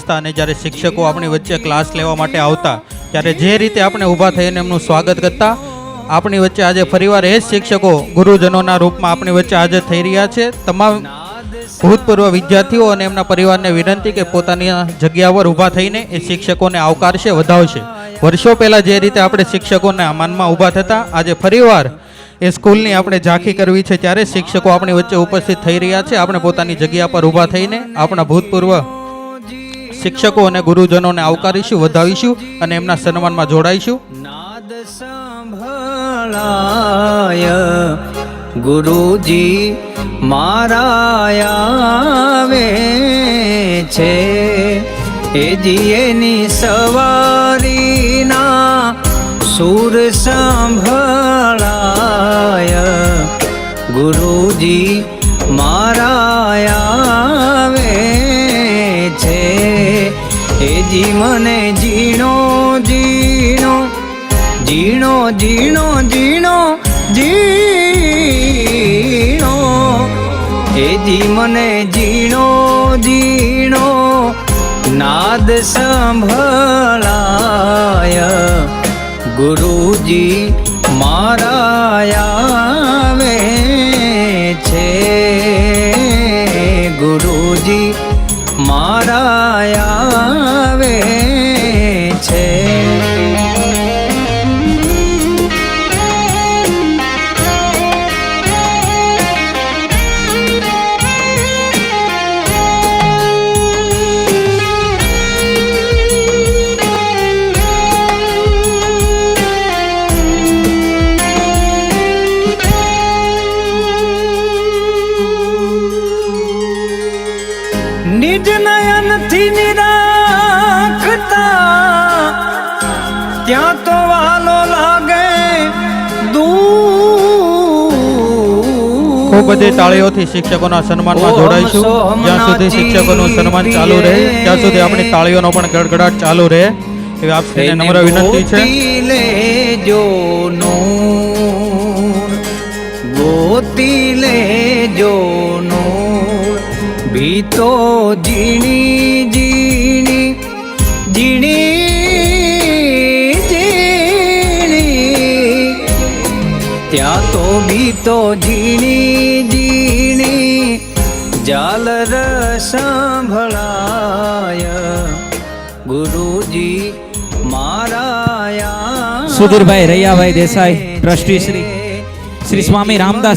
બેસતા અને જ્યારે શિક્ષકો આપણી વચ્ચે ક્લાસ લેવા માટે આવતા ત્યારે જે રીતે આપણે ઊભા થઈને એમનું સ્વાગત કરતા, આપણી વચ્ચે આજે ફરીવાર એ જ શિક્ષકો ગુરુજનોના રૂપમાં આપણી વચ્ચે હાજર થઈ રહ્યા છે. તમામ ભૂતપૂર્વ વિદ્યાર્થીઓ અને એમના પરિવારને વિનંતી કે પોતાની જગ્યા પર ઊભા થઈને એ શિક્ષકોને આવકારશે, વધાવશે. વર્ષો પહેલાં જે રીતે આપણે શિક્ષકોના માનમાં ઊભા થતા, આજે ફરીવાર એ સ્કૂલની આપણે ઝાંખી કરવી છે ત્યારે શિક્ષકો આપણી વચ્ચે ઉપસ્થિત થઈ રહ્યા છે. આપણે પોતાની જગ્યા પર ઊભા થઈને આપણા ભૂતપૂર્વ શિક્ષકો અને ગુરુજનોને આવકારીશું, વધાવીશું અને એમના સન્માનમાં જોડાઈશું. નાદ સંભળાય ગુરુજી મારા આવે છે, એ જીએની સવારીના સુર સંભળાય ગુરુજી મારા આવે છે, એ જી મને ઝીણો ઝીણો ઝીણો ઝીણો ઝીણો ઝીણો, એ જી મને ઝીણો ઝીણો નાદ સંભળાય ગુરુજી મારા આવે છે, ગુરુજી મારા આવે છે. નિજ નયનથી નિરાખતા ત્યાં તો વાલો લાગે દૂર. ખૂબ બધી તાળીઓથી શિક્ષકોના સન્માનમાં જોડાઈશું. જ્યાં સુધી શિક્ષકોનું સન્માન ચાલુ રહે ત્યાં સુધી આપણી તાળીઓનો પણ ગડગડાટ ચાલુ રહે એવી આપ સૌને નમ્ર વિનંતી છે. લેજો નૂર, ગોતી લેજો નૂર, ભીતો ઝીણી ઝીણી ઝીણી ઝીણી, ત્યાં તો ભીતો ઝીણી ઝીણી ઝાલર સંભળાય ગુરુજી મારા. સુધીરભાઈ રૈયાભાઈ દેસાઈ ટ્રસ્ટી શ્રી સ્વામી રામદાસ